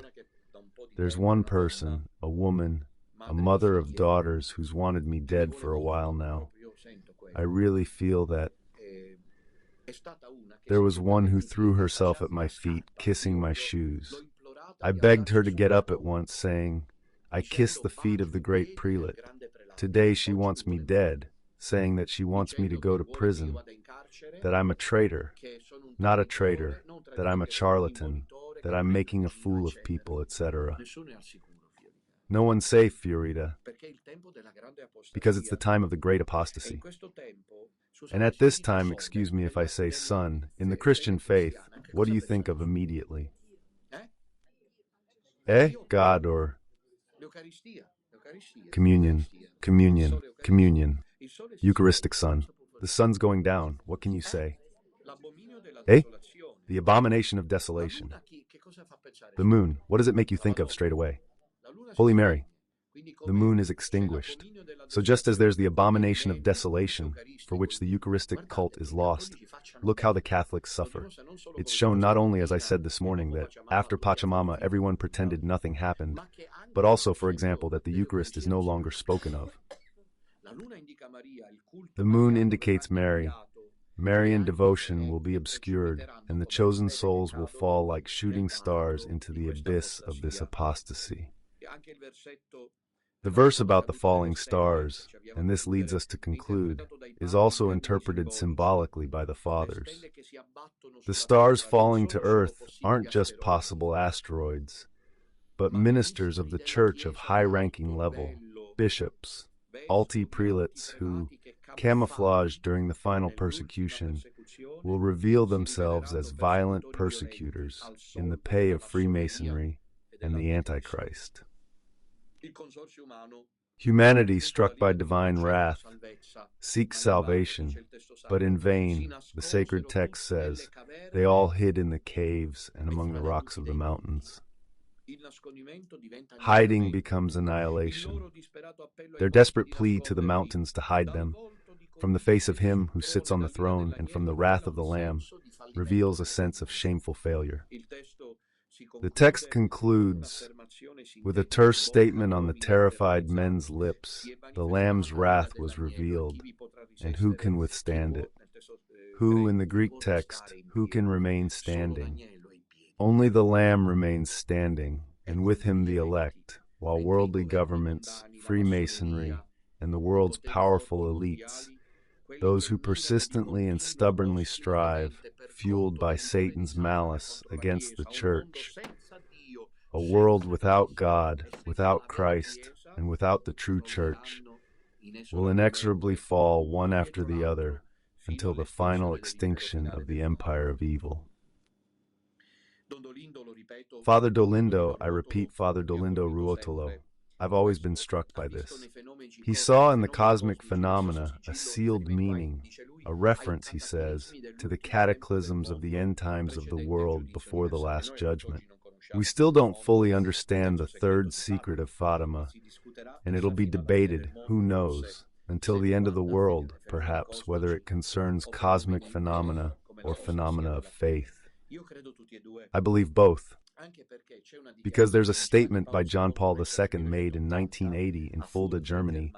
There's one person, a woman, a mother of daughters who's wanted me dead for a while now. I really feel that. There was one who threw herself at my feet, kissing my shoes. I begged her to get up at once, saying, I kiss the feet of the great prelate. Today she wants me dead, saying that she wants me to go to prison, that I'm a traitor, not a traitor, that I'm a charlatan, that I'm making a fool of people, etc. No one's safe, Fiorita, because it's the time of the great apostasy. And at this time, excuse me if I say son, in the Christian faith, what do you think of immediately? God or... Communion, communion, communion. Eucharistic sun. The sun's going down. What can you say? Eh? The abomination of desolation. The moon. What does it make you think of straight away? Holy Mary. The moon is extinguished. So just as there's the abomination of desolation, for which the Eucharistic cult is lost, look how the Catholics suffer. It's shown not only, as I said this morning, that after Pachamama everyone pretended nothing happened, but also, for example, that the Eucharist is no longer spoken of. The moon indicates Mary. Marian devotion will be obscured, and the chosen souls will fall like shooting stars into the abyss of this apostasy. The verse about the falling stars, and this leads us to conclude, is also interpreted symbolically by the Fathers. The stars falling to earth aren't just possible asteroids, but ministers of the Church of high-ranking level, bishops, alti prelates who, camouflaged during the final persecution, will reveal themselves as violent persecutors in the pay of Freemasonry and the Antichrist. Humanity, struck by divine wrath, seeks salvation, but in vain, the sacred text says. They all hid in the caves and among the rocks of the mountains. Hiding becomes annihilation. Their desperate plea to the mountains to hide them from the face of Him who sits on the throne and from the wrath of the Lamb reveals a sense of shameful failure. The text concludes with a terse statement on the terrified men's lips. The Lamb's wrath was revealed, and who can withstand it? Who, in the Greek text, who can remain standing? Only the Lamb remains standing, and with him the elect, while worldly governments, Freemasonry, and the world's powerful elites, those who persistently and stubbornly strive, fueled by Satan's malice against the Church, a world without God, without Christ, and without the true Church, will inexorably fall one after the other until the final extinction of the empire of evil. Father Dolindo, I repeat, Father Dolindo Ruotolo, I've always been struck by this. He saw in the cosmic phenomena a sealed meaning, a reference, he says, to the cataclysms of the end times of the world before the Last Judgment. We still don't fully understand the third secret of Fatima, and it'll be debated, who knows, until the end of the world, perhaps, whether it concerns cosmic phenomena or phenomena of faith. I believe both, because there's a statement by John Paul II made in 1980 in Fulda, Germany,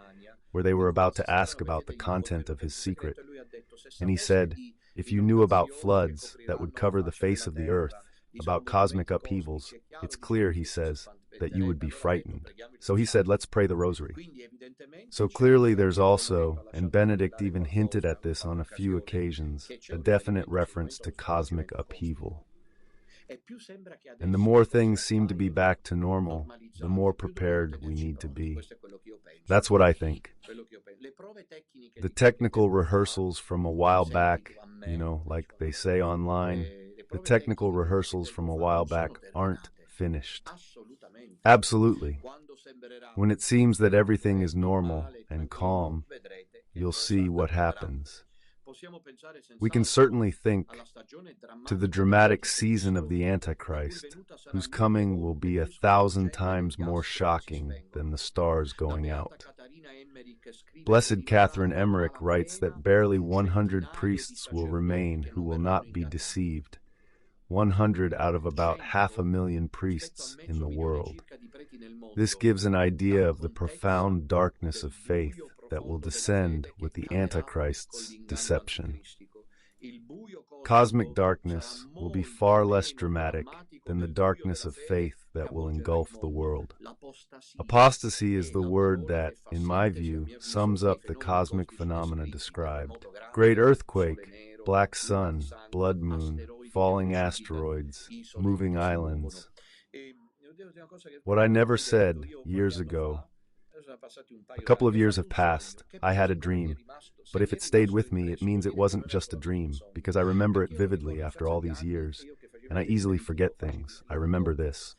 where they were about to ask about the content of his secret. And he said, if you knew about floods that would cover the face of the earth, about cosmic upheavals, it's clear, he says, that you would be frightened. So he said, let's pray the rosary. So clearly there's also, and Benedict even hinted at this on a few occasions, a definite reference to cosmic upheaval. And the more things seem to be back to normal, the more prepared we need to be. That's what I think. The technical rehearsals from a while back, like they say online, the technical rehearsals from a while back aren't finished. Absolutely. When it seems that everything is normal and calm, you'll see what happens. We can certainly think to the dramatic season of the Antichrist, whose coming will be 1,000 times more shocking than the stars going out. Blessed Catherine Emmerich writes that barely 100 priests will remain who will not be deceived, 100 out of about 500,000 priests in the world. This gives an idea of the profound darkness of faith that will descend with the Antichrist's deception. Cosmic darkness will be far less dramatic than the darkness of faith that will engulf the world. Apostasy is the word that, in my view, sums up the cosmic phenomena described. Great earthquake, black sun, blood moon, falling asteroids, moving islands. What I never said years ago. A couple of years have passed. I had a dream. But if it stayed with me, it means it wasn't just a dream, because I remember it vividly after all these years. And I easily forget things. I remember this.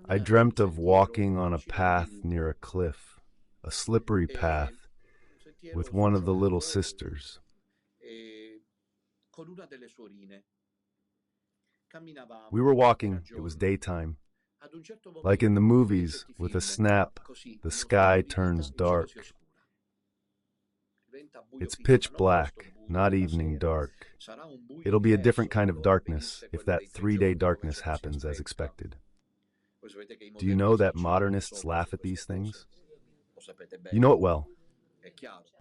I dreamt of walking on a path near a cliff, a slippery path, with one of the little sisters. We were walking, it was daytime. Like in the movies, with a snap, the sky turns dark. It's pitch black, not evening dark. It'll be a different kind of darkness if that 3-day darkness happens as expected. Do you know that modernists laugh at these things? You know it well.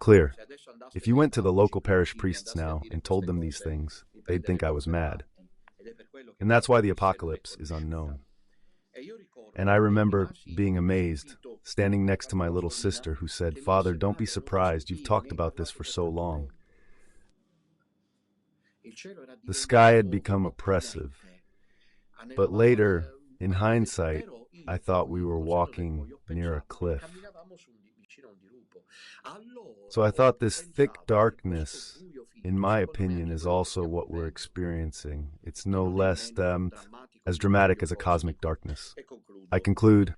Clear. If you went to the local parish priests now and told them these things, they'd think I was mad. And that's why the apocalypse is unknown. And I remember being amazed, standing next to my little sister who said, "Father, don't be surprised, you've talked about this for so long." The sky had become oppressive, but later, in hindsight, I thought we were walking near a cliff. So I thought this thick darkness, in my opinion, is also what we're experiencing. It's no less as dramatic as a cosmic darkness. I conclude,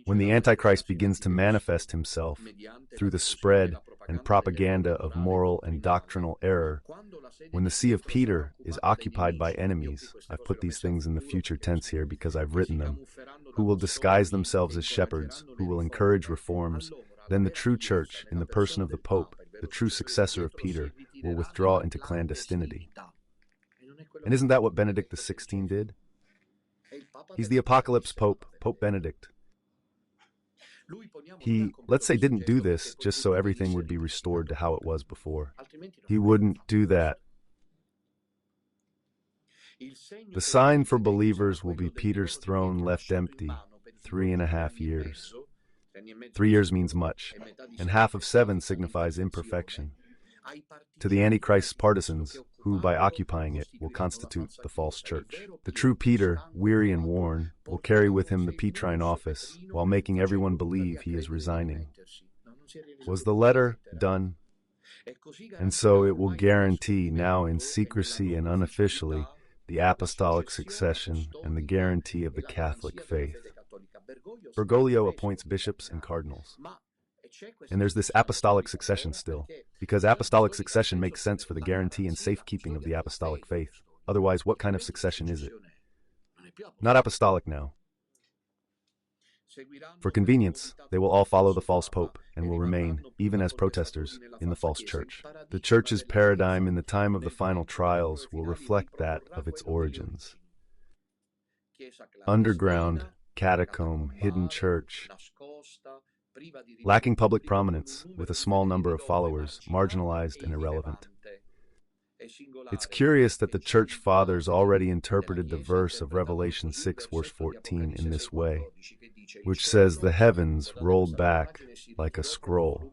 when the Antichrist begins to manifest himself through the spread and propaganda of moral and doctrinal error, when the See of Peter is occupied by enemies, I've put these things in the future tense here because I've written them, who will disguise themselves as shepherds, who will encourage reforms, then the true church, in the person of the Pope, the true successor of Peter, will withdraw into clandestinity. And isn't that what Benedict XVI did? He's the apocalypse Pope, Pope Benedict. He, let's say, didn't do this just so everything would be restored to how it was before. He wouldn't do that. The sign for believers will be Peter's throne left empty 3.5 years. 3 years means much, and half of 7 signifies imperfection. To the Antichrist's partisans, who, by occupying it, will constitute the false church. The true Peter, weary and worn, will carry with him the Petrine office, while making everyone believe he is resigning. Was the letter done? And so it will guarantee, now in secrecy and unofficially, the apostolic succession and the guarantee of the Catholic faith. Bergoglio appoints bishops and cardinals. And there's this apostolic succession still, because apostolic succession makes sense for the guarantee and safekeeping of the apostolic faith. Otherwise, what kind of succession is it? Not apostolic now. For convenience, they will all follow the false pope and will remain, even as protesters, in the false church. The church's paradigm in the time of the final trials will reflect that of its origins. Underground, catacomb, hidden church, lacking public prominence, with a small number of followers, marginalized and irrelevant. It's curious that the Church Fathers already interpreted the verse of Revelation 6, verse 14 in this way, which says the heavens rolled back like a scroll.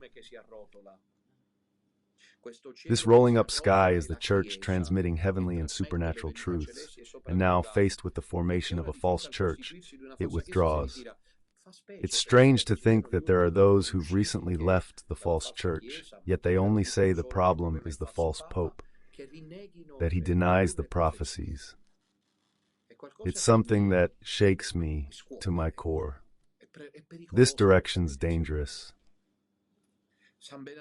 This rolling up sky is the Church transmitting heavenly and supernatural truths, and now, faced with the formation of a false church, it withdraws. It's strange to think that there are those who've recently left the false church, yet they only say the problem is the false pope, that he denies the prophecies. It's something that shakes me to my core. This direction's dangerous.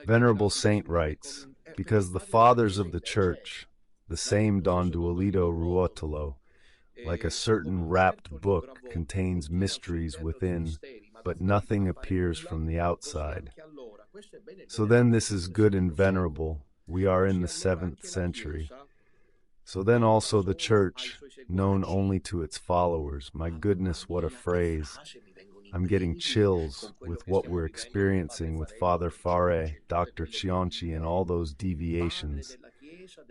Venerable Saint writes, because the fathers of the church, the same Don Duolito Ruotolo, like a certain wrapped book, contains mysteries within, but nothing appears from the outside. So then this is good and venerable. We are in the 7th century. So then also the church, known only to its followers. My goodness, what a phrase. I'm getting chills with what we're experiencing with Father Fare, Dr. Cianci, and all those deviations.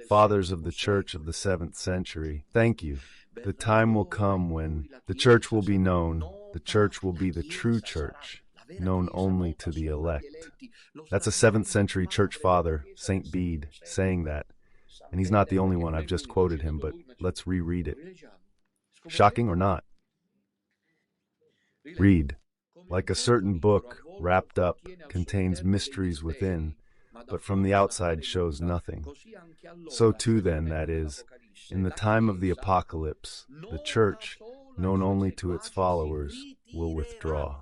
Fathers of the church of the 7th century, thank you. The time will come when the church will be known, the church will be the true church, known only to the elect. That's a 7th century church father, Saint Bede, saying that. And he's not the only one, I've just quoted him, but let's reread it. Shocking or not? Read. Like a certain book, wrapped up, contains mysteries within, but from the outside shows nothing. So too then, that is, in the time of the apocalypse, the church, known only to its followers, will withdraw.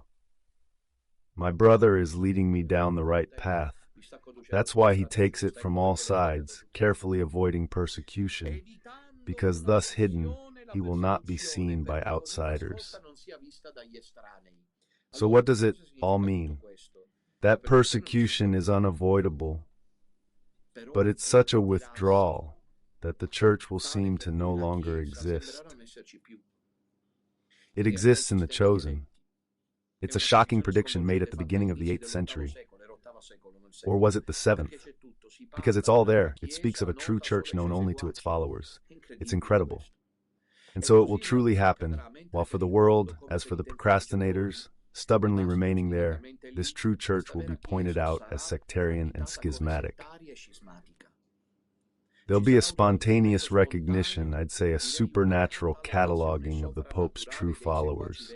My brother is leading me down the right path. That's why he takes it from all sides, carefully avoiding persecution, because thus hidden, he will not be seen by outsiders. So what does it all mean? That persecution is unavoidable, but it's such a withdrawal that the church will seem to no longer exist. It exists in the chosen. It's a shocking prediction made at the beginning of the 8th century. Or was it the 7th? Because it's all there. It speaks of a true church known only to its followers. It's incredible. And so it will truly happen, while for the world, as for the procrastinators, stubbornly remaining there, this true church will be pointed out as sectarian and schismatic. There'll be a spontaneous recognition, I'd say a supernatural cataloging of the Pope's true followers.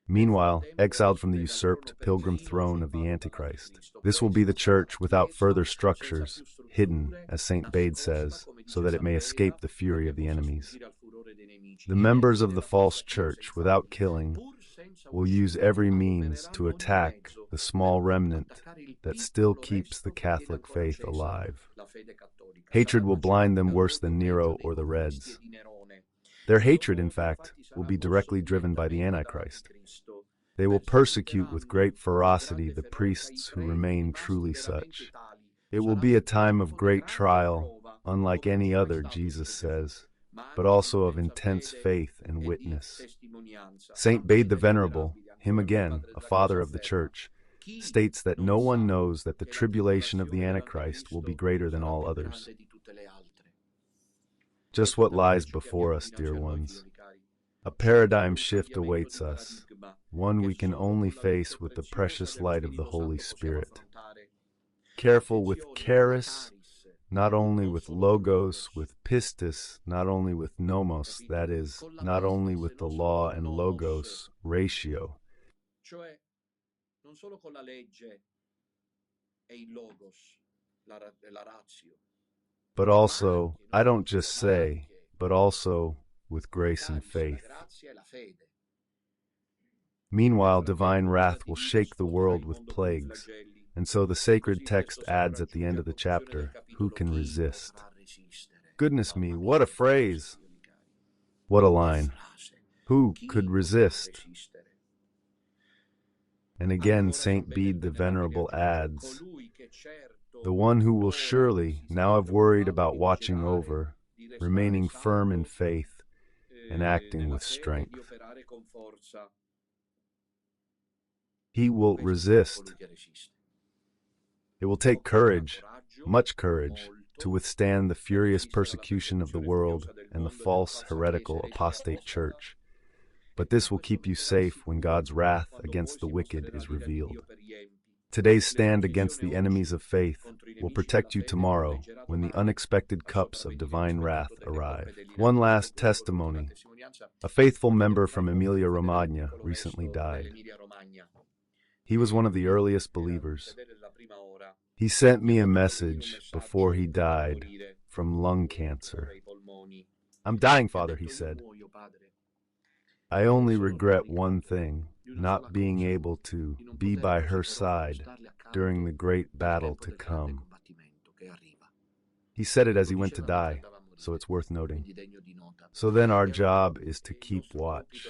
Meanwhile, exiled from the usurped pilgrim throne of the Antichrist, this will be the church without further structures, hidden, as St. Bede says, so that it may escape the fury of the enemies. The members of the false church, without killing, will use every means to attack the small remnant that still keeps the Catholic faith alive. Hatred will blind them worse than Nero or the Reds. Their hatred, in fact, will be directly driven by the Antichrist. They will persecute with great ferocity the priests who remain truly such. It will be a time of great trial, unlike any other, Jesus says, but also of intense faith and witness. Saint Bede the Venerable, him again, a father of the Church, states that no one knows that the tribulation of the Antichrist will be greater than all others. Just what lies before us, dear ones. A paradigm shift awaits us, one we can only face with the precious light of the Holy Spirit. Careful with charis, not only with logos, with pistis, not only with nomos, that is, not only with the law and logos ratio. Cioè, non solo con la legge e il logos, la ratio. But also, I don't just say, but also with grace and faith. Meanwhile, divine wrath will shake the world with plagues, and so the sacred text adds at the end of the chapter, who can resist? Goodness me, what a phrase! What a line! Who could resist? And again, Saint Bede the Venerable adds, the one who will surely now have worried about watching over, remaining firm in faith, and acting with strength. He will resist. It will take courage, much courage, to withstand the furious persecution of the world and the false, heretical, apostate church. But this will keep you safe when God's wrath against the wicked is revealed. Today's stand against the enemies of faith will protect you tomorrow when the unexpected cups of divine wrath arrive. One last testimony. A faithful member from Emilia-Romagna recently died. He was one of the earliest believers. He sent me a message before he died from lung cancer. I'm dying, Father, he said. I only regret one thing, not being able to be by her side during the great battle to come. He said it as he went to die, so it's worth noting. So then our job is to keep watch.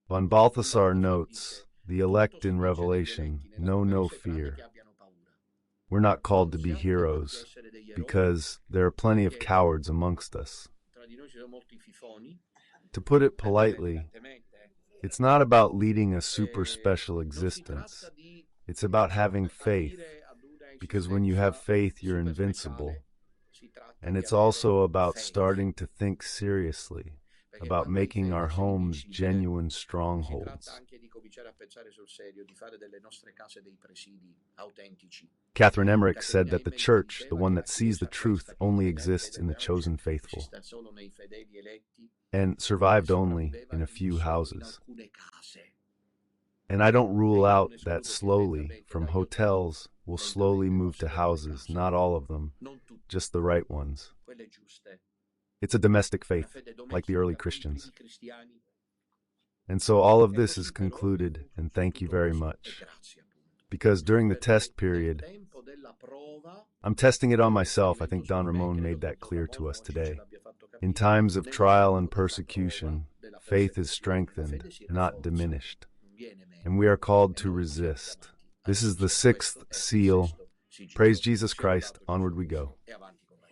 Von Balthasar notes, the elect in Revelation know no fear. We're not called to be heroes, because there are plenty of cowards amongst us. To put it politely, it's not about leading a super special existence. It's about having faith, because when you have faith, you're invincible. And it's also about starting to think seriously about making our homes genuine strongholds. Catherine Emmerich said that the church, the one that sees the truth, only exists in the chosen faithful, and survived only in a few houses. And I don't rule out that slowly, from hotels, we'll slowly move to houses, not all of them, just the right ones. It's a domestic una faith, fede like the domestica, early come i Christians. primi cristiani. And so all of E this così is però, concluded, and thank you tutto very questo è much. grazie, appunto. Because during the Perché test nel period, tempo della prova, I'm testing it on quello myself. I l'esperimento think su Don di me, Ramon credo made che that il Don clear to us Ramon ci ce today. l'abbia fatto In capire. times of Nel trial tempo and della prova, persecution, della faith is persecuzione, la strengthened, fede si not rafforza, diminished. non viene meno, And we are called e to noi siamo resist. chiamati a This is the resistere. sixth Questo è il seal. sesto sigillo. Praise Jesus Sia lodato Christ. Gesù Onward we Cristo go. e avanti con la